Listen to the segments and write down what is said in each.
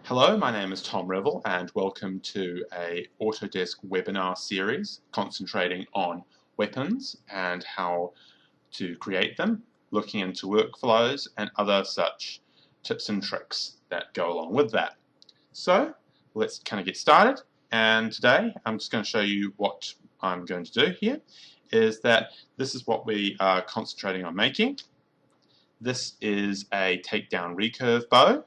Hello, my name is Tom Revel and welcome to a Autodesk webinar series concentrating on weapons and how to create them, looking into workflows and other such tips and tricks that go along with that. So let's kind of get started, and today I'm just going to show you what I'm going to do here is that this is what we are concentrating on making. This is a takedown recurve bow.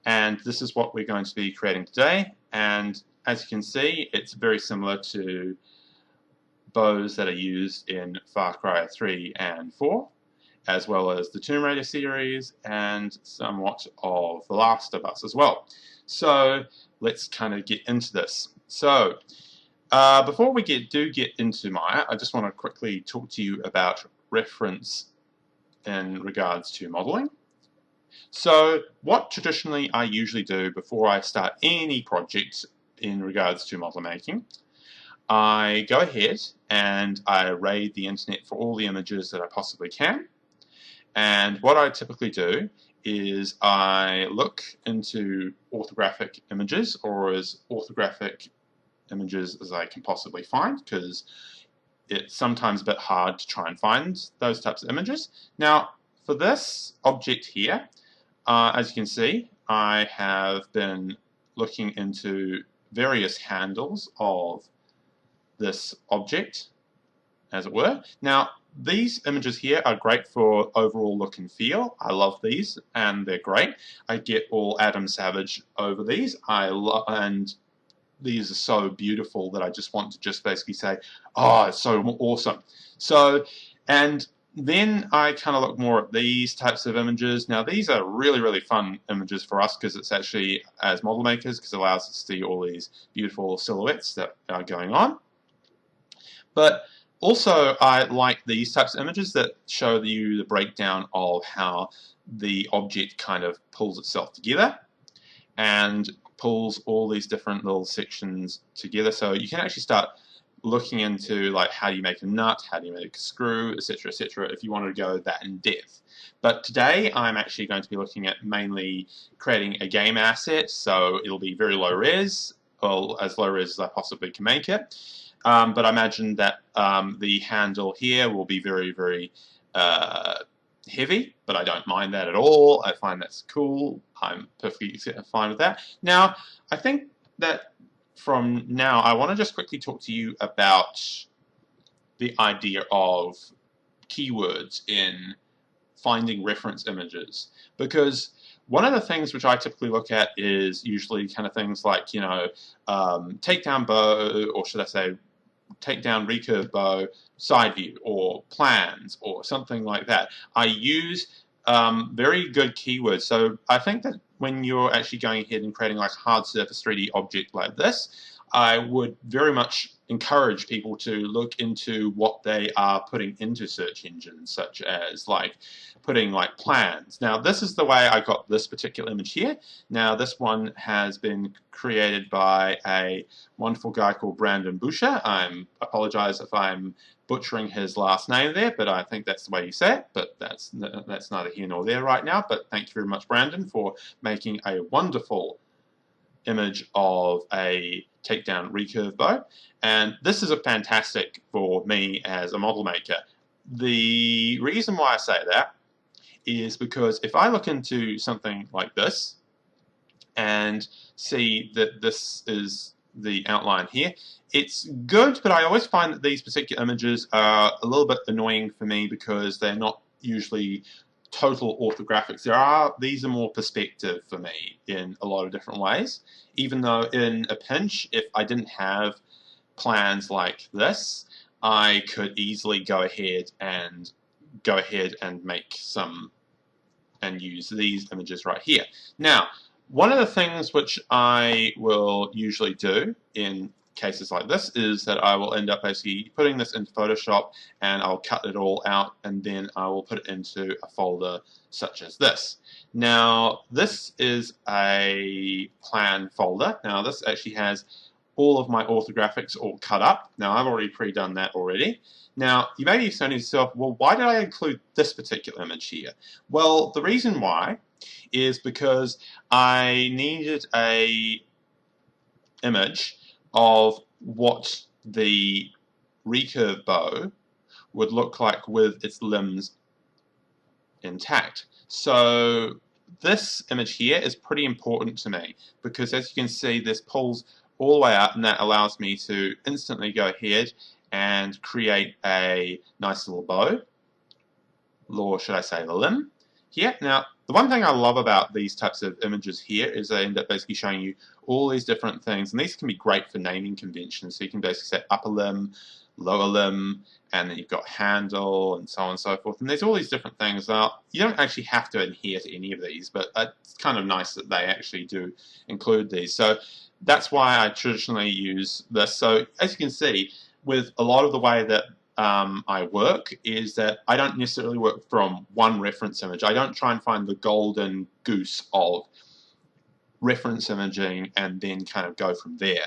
And this is what we're going to be creating today. And as you can see, it's very similar to bows that are used in Far Cry 3 and 4, as well as the Tomb Raider series and somewhat of The Last of Us as well. So let's kind of get into this. So before we get into Maya, I just want to quickly talk to you about reference in regards to modeling. So what traditionally I usually do before I start any project in regards to model making, I go ahead and I raid the internet for all the images that I possibly can. And what I typically do is I look into orthographic images, or as orthographic images as I can possibly find, because it's sometimes a bit hard to try and find those types of images. Now, for this object here, as you can see, I have been looking into various handles of this object, as it were. Now, these images here are great for overall look and feel. I love these, and they're great. I get all Adam Savage over these. And these are so beautiful that I just want to just basically say, oh, it's so awesome. So, and then I kind of look more at these types of images. Now, these are really, really fun images for us because it's actually, as model makers, because it allows us to see all these beautiful silhouettes that are going on. But also, I like these types of images that show you the breakdown of how the object kind of pulls itself together and pulls all these different little sections together. So you can actually start looking into like how do you make a nut, how do you make a screw, etc., etc., if you wanted to go that in depth. But today I'm actually going to be looking at mainly creating a game asset, so it'll be very low res, or as low res as I possibly can make it. But I imagine that the handle here will be very, very heavy, but I don't mind that at all. I find that's cool. I'm perfectly fine with that. Now, I think that from now, I want to just quickly talk to you about the idea of keywords in finding reference images, because one of the things which I typically look at is usually kind of things like, you know, takedown bow, or should I say takedown recurve bow, side view, or plans, or something like that. I use very good keywords. So I think that when you're actually going ahead and creating like a hard surface 3D object like this, I would very much encourage people to look into what they are putting into search engines, such as like putting like plans. Now, this is the way I got this particular image here. Now, this one has been created by a wonderful guy called Brandon Boucher. I apologize if I'm butchering his last name there, but I think that's the way you say it, but that's neither here nor there right now. But thank you very much, Brandon, for making a wonderful image of a takedown recurve bow. And this is a fantastic for me as a model maker. The reason why I say that is because if I look into something like this and see that this is the outline here, it's good, but I always find that these particular images are a little bit annoying for me because they're not usually total orthographics. These are more perspective for me in a lot of different ways, even though in a pinch, if I didn't have plans like this, I could easily go ahead and make some and use these images right here. Now, one of the things which I will usually do in cases like this is that I will end up basically putting this into Photoshop, and I'll cut it all out, and then I will put it into a folder such as this. Now, this is a plan folder. Now, this actually has all of my orthographics all cut up. Now, I've already pre-done that already. Now, you may be saying to yourself, well, why did I include this particular image here? Well, the reason why is because I needed a image of what the recurve bow would look like with its limbs intact. So this image here is pretty important to me because, as you can see, this pulls all the way up, and that allows me to instantly go ahead and create a nice little bow, or should I say the limb here. Now, the one thing I love about these types of images here is they end up basically showing you all these different things, and these can be great for naming conventions. So you can basically say upper limb, lower limb, and then you've got handle, and so on and so forth. And there's all these different things. Now, you don't actually have to adhere to any of these, but it's kind of nice that they actually do include these. So that's why I traditionally use this. So as you can see, with a lot of the way that I work is that I don't necessarily work from one reference image. I don't try and find the golden goose of reference imaging and then kind of go from there.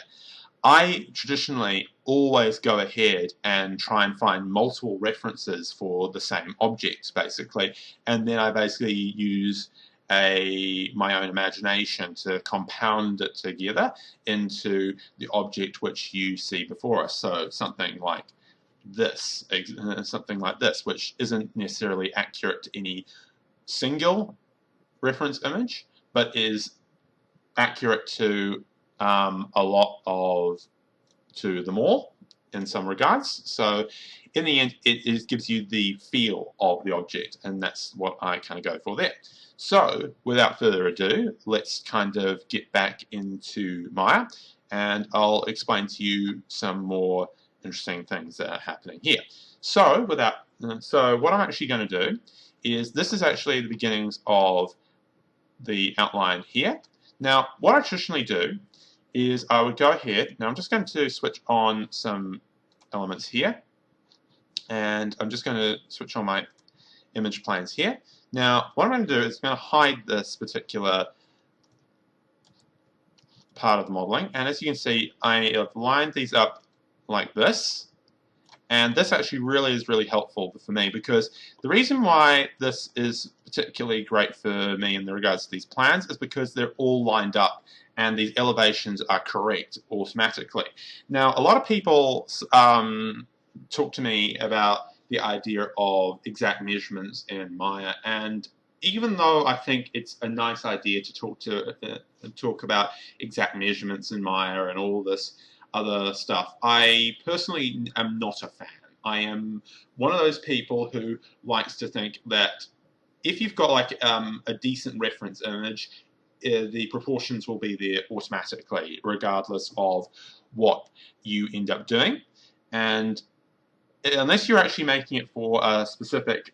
I traditionally always go ahead and try and find multiple references for the same objects, basically, and then I basically use my own imagination to compound it together into the object which you see before us. So something like this, which isn't necessarily accurate to any single reference image, but is accurate to to them all in some regards. So in the end, it gives you the feel of the object, and that's what I kind of go for there. So without further ado, let's kind of get back into Maya, and I'll explain to you some more interesting things that are happening here. So what I'm actually going to do is, this is actually the beginnings of the outline here. Now, what I traditionally do is I would go ahead. Now I'm just going to switch on some elements here, and I'm just going to switch on my image planes here. Now, what I'm going to do is I'm going to hide this particular part of the modeling, and as you can see, I have lined these up like this, and this actually is really helpful for me, because the reason why this is particularly great for me in regards to these plans is because they're all lined up and these elevations are correct automatically. Now, a lot of people talk to me about the idea of exact measurements in Maya, and even though I think it's a nice idea to talk about exact measurements in Maya and all this other stuff, I personally am not a fan. I am one of those people who likes to think that if you've got like a decent reference image, the proportions will be there automatically, regardless of what you end up doing. And unless you're actually making it for a specific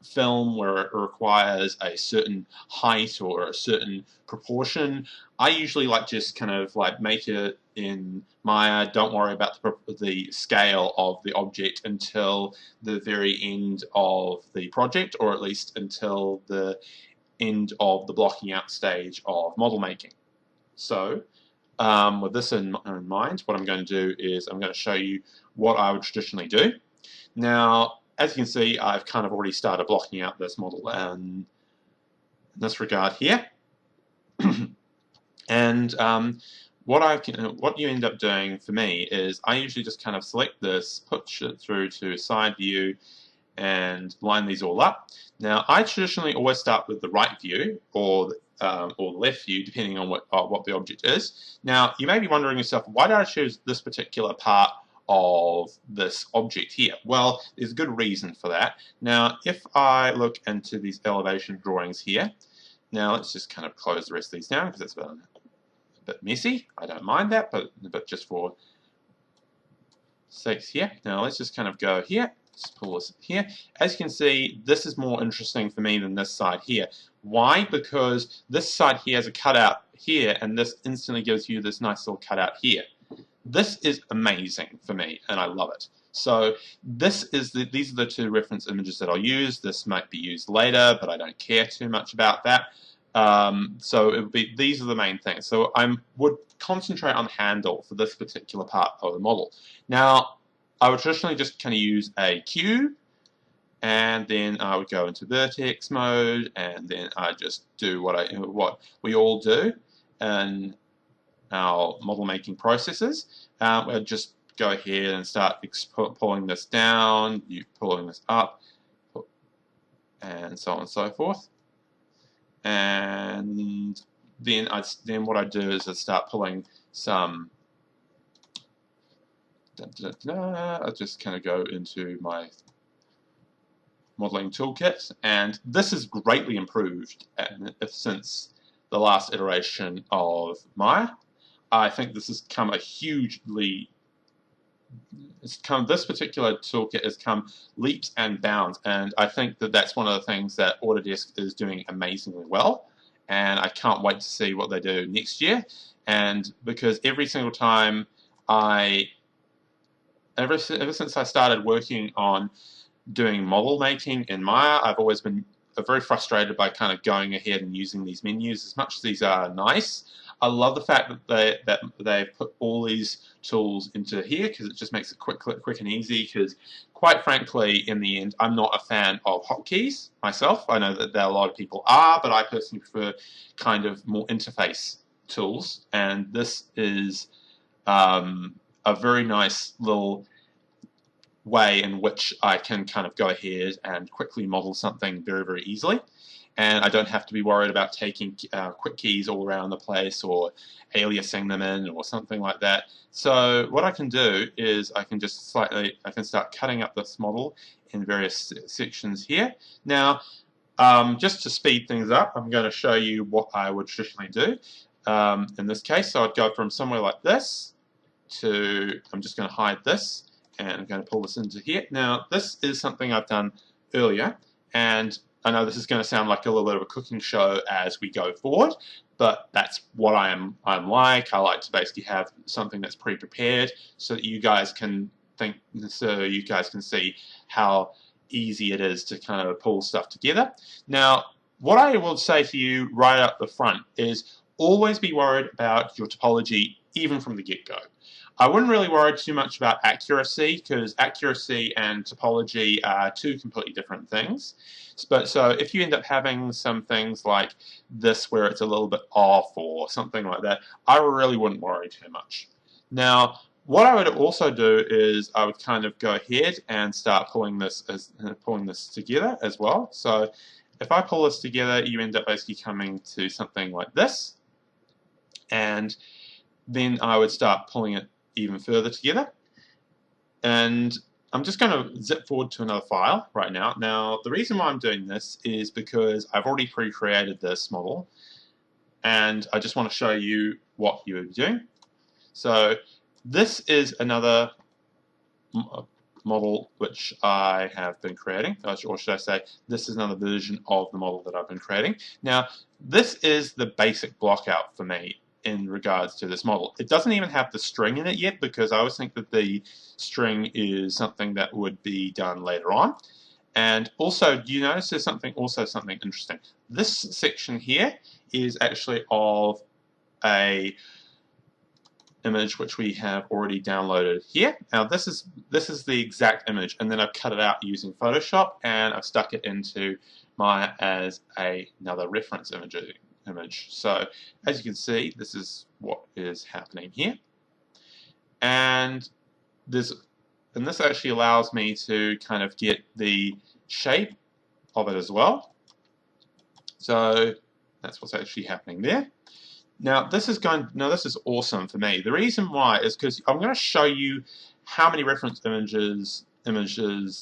film where it requires a certain height or a certain proportion, I usually like just kind of like make it in Maya, don't worry about the scale of the object until the very end of the project, or at least until the end of the blocking out stage of model making. So with this in mind, what I'm going to do is I'm going to show you what I would traditionally do. Now, as you can see, I've kind of already started blocking out this model in this regard here. And what you end up doing for me is I usually just kind of select this, push it through to side view, and line these all up. Now, I traditionally always start with the right view or the left view, depending on what the object is. Now, you may be wondering yourself, why did I choose this particular part of this object here? Well, there's a good reason for that. Now, if I look into these elevation drawings here, now let's just kind of close the rest of these down because it's a bit messy. I don't mind that, but just for sakes here. Now let's just kind of go here. Let's pull this here. As you can see, this is more interesting for me than this side here. Why? Because this side here has a cutout here, and this instantly gives you this nice little cutout here. This is amazing for me, and I love it. So these are the two reference images that I'll use. This might be used later, but I don't care too much about that. So it would be, these are the main things. So I would concentrate on handle for this particular part of the model. Now, I would traditionally just kind of use a cube and then I would go into vertex mode, and then I just do what we all do in our model making processes. We'll just go ahead and start pulling this down, pulling this up, and so on and so forth. And then what I do is I start pulling some. I just kind of go into my modeling toolkit, and this is greatly improved since the last iteration of Maya. I think this has come this particular toolkit has come leaps and bounds, and I think that that's one of the things that Autodesk is doing amazingly well, and I can't wait to see what they do next year. And because every single time ever since I started working on doing model making in Maya, I've always been very frustrated by kind of going ahead and using these menus. As much as these are nice, I love the fact that they've put all these tools into here, because it just makes it quick and easy. Because quite frankly, in the end, I'm not a fan of hotkeys myself. I know that a lot of people are, but I personally prefer kind of more interface tools, and this is a very nice little way in which I can kind of go ahead and quickly model something very, very easily. And I don't have to be worried about taking quick keys all around the place or aliasing them in or something like that. So what I can do is I can start cutting up this model in various sections here. Now, just to speed things up, I'm going to show you what I would traditionally do. In this case, so I'd go from somewhere like this to, I'm just going to hide this, and I'm going to pull this into here. Now, this is something I've done earlier, and I know this is going to sound like a little bit of a cooking show as we go forward, but that's what I'm like. I like to basically have something that's pre-prepared so that you guys can see how easy it is to kind of pull stuff together. Now, what I will say to you right up the front is always be worried about your topology even from the get-go. I wouldn't really worry too much about accuracy, because accuracy and topology are two completely different things. So if you end up having some things like this where it's a little bit off or something like that, I really wouldn't worry too much. Now, what I would also do is I would kind of go ahead and start pulling this together as well. So if I pull this together, you end up basically coming to something like this, and then I would start pulling it even further together. And I'm just going to zip forward to another file right now. Now, the reason why I'm doing this is because I've already pre-created this model, and I just want to show you what you would be doing. So this is another model which I have been creating, or should I say, this is another version of the model that I've been creating. Now, this is the basic blockout for me in regards to this model. It doesn't even have the string in it yet, because I always think that the string is something that would be done later on. And also, do you notice there's something interesting? This section here is actually of a image which we have already downloaded here. Now this is the exact image, and then I've cut it out using Photoshop, and I've stuck it into Maya as another reference image. So as you can see, this is what is happening here, and this actually allows me to kind of get the shape of it as well. So that's what's actually happening there. Now this is awesome for me. The reason why is because I'm going to show you how many reference images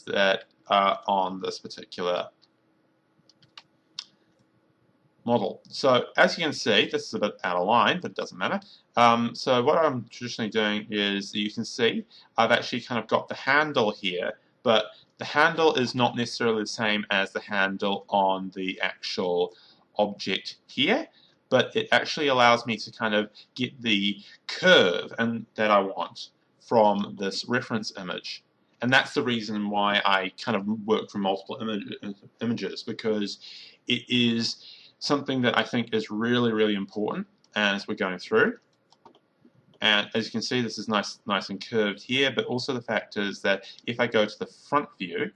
that are on this particular model. So as you can see, this is a bit out of line, but it doesn't matter. So what I'm traditionally doing is, you can see I've actually kind of got the handle here, but the handle is not necessarily the same as the handle on the actual object here, but it actually allows me to kind of get the curve that I want from this reference image. And that's the reason why I kind of work from multiple images, because it is something that I think is really, really important as we're going through. And as you can see, this is nice and curved here, but also the fact is that if I go to the front view,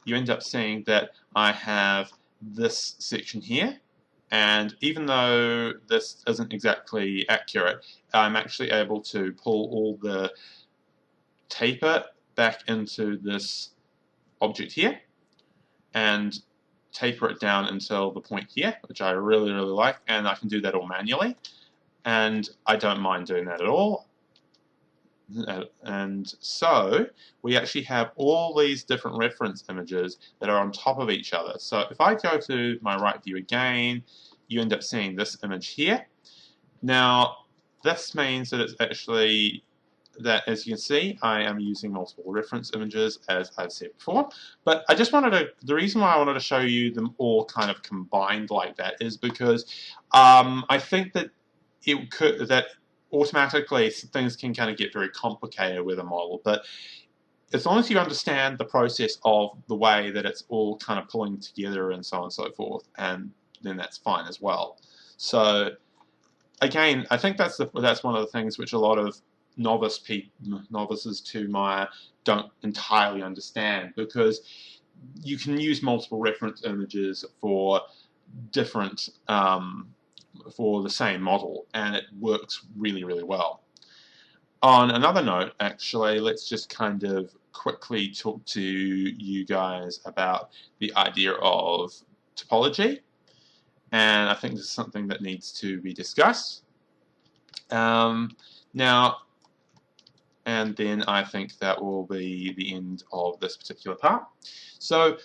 you end up seeing that I have this section here, and even though this isn't exactly accurate, I'm actually able to pull all the taper back into this object here and taper it down until the point here, which I really like, and I can do that all manually, and I don't mind doing that at all. And so we actually have all these different reference images that are on top of each other. So if I go to my right view again, you end up seeing this image here. Now this means that it's actually that, as you can see, I am using multiple reference images, as I've said before. But I just wanted to, the reason why I wanted to show you them all kind of combined like that is because I think that it could, that automatically things can kind of get very complicated with a model. But as long as you understand the process of the way that it's all kind of pulling together and so on and so forth, and then that's fine as well. So again, I think that's one of the things which a lot of novices to Maya don't entirely understand, because you can use multiple reference images for different for the same model, and it works really well. On another note, actually, let's just kind of quickly talk to you guys about the idea of topology, and I think this is something that needs to be discussed. Now, and then I think that will be the end of this particular part. So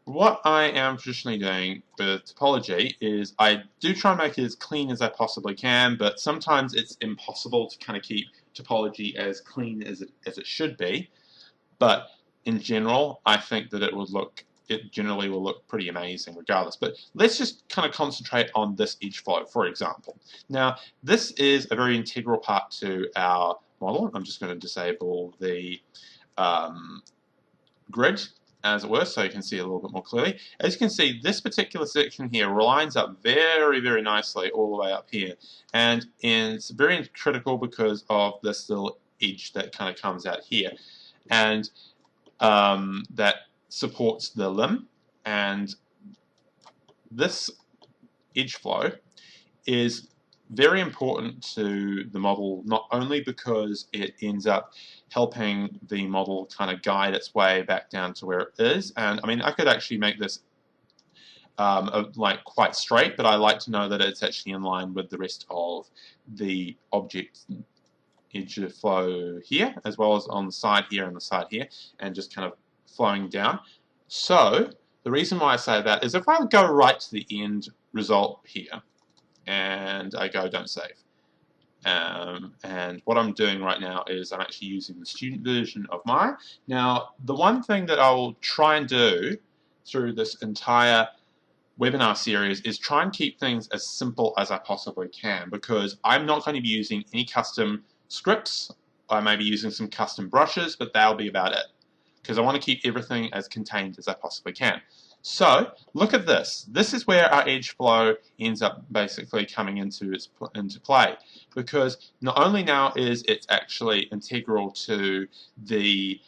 what I am traditionally doing with topology is I do try and make it as clean as I possibly can, but sometimes it's impossible to kind of keep topology as clean as it should be. But in general, I think that it generally will look pretty amazing regardless. But let's just kind of concentrate on this edge flow, for example. Now, this is a very integral part to our model. I'm just going to disable the grid, as it were, so you can see a little bit more clearly. As you can see, this particular section here lines up very nicely all the way up here, and it's very critical because of this little edge that kind of comes out here, and that supports the limb. And this edge flow is very important to the model, not only because it ends up helping the model kind of guide its way back down to where it is, and I mean I could actually make this like quite straight, but I like to know that it's actually in line with the rest of the object edge flow here, as well as on the side here and the side here, and just kind of flowing down. So the reason why I say that is if I go right to the end result here, and I go don't save. And what I'm doing right now is I'm actually using the student version of Maya. Now, the one thing that I will try and do through this entire webinar series is try and keep things as simple as I possibly can, because I'm not going to be using any custom scripts. I may be using some custom brushes, but that'll be about it, because I want to keep everything as contained as I possibly can. So look at this. This is where our edge flow ends up basically coming into play, because not only now is it actually integral to the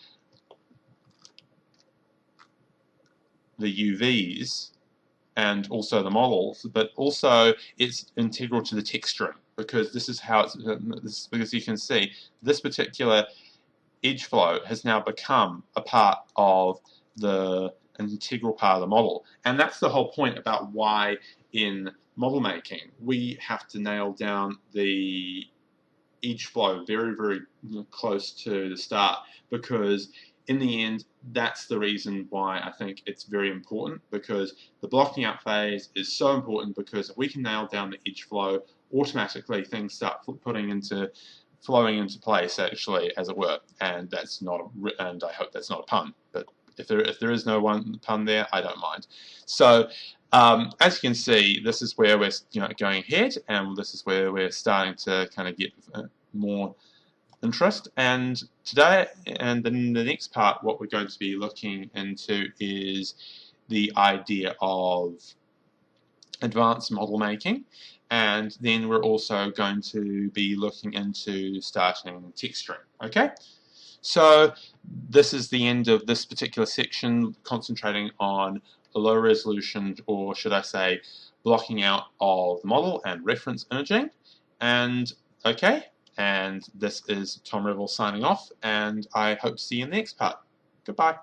UVs and also the models, but also it's integral to the texturing, because this is how it's because you can see this particular edge flow has now become a part of an integral part of the model. And that's the whole point about why in model making we have to nail down the edge flow very close to the start, because in the end that's the reason why I think it's very important, because the blocking out phase is so important, because if we can nail down the edge flow, automatically things start flowing into place, actually, as it were. And that's not and I hope that's not a pun, but if there is no one pun there, I don't mind. So as you can see, this is where we're going ahead, and this is where we're starting to kind of get more interest. And today, and then the next part, what we're going to be looking into is the idea of advanced model making, and then we're also going to be looking into starting texturing. Okay, So this is the end of this particular section, concentrating on a low resolution, or should I say, blocking out of the model and reference imaging. And okay, and this is Tom Revel signing off, and I hope to see you in the next part. Goodbye.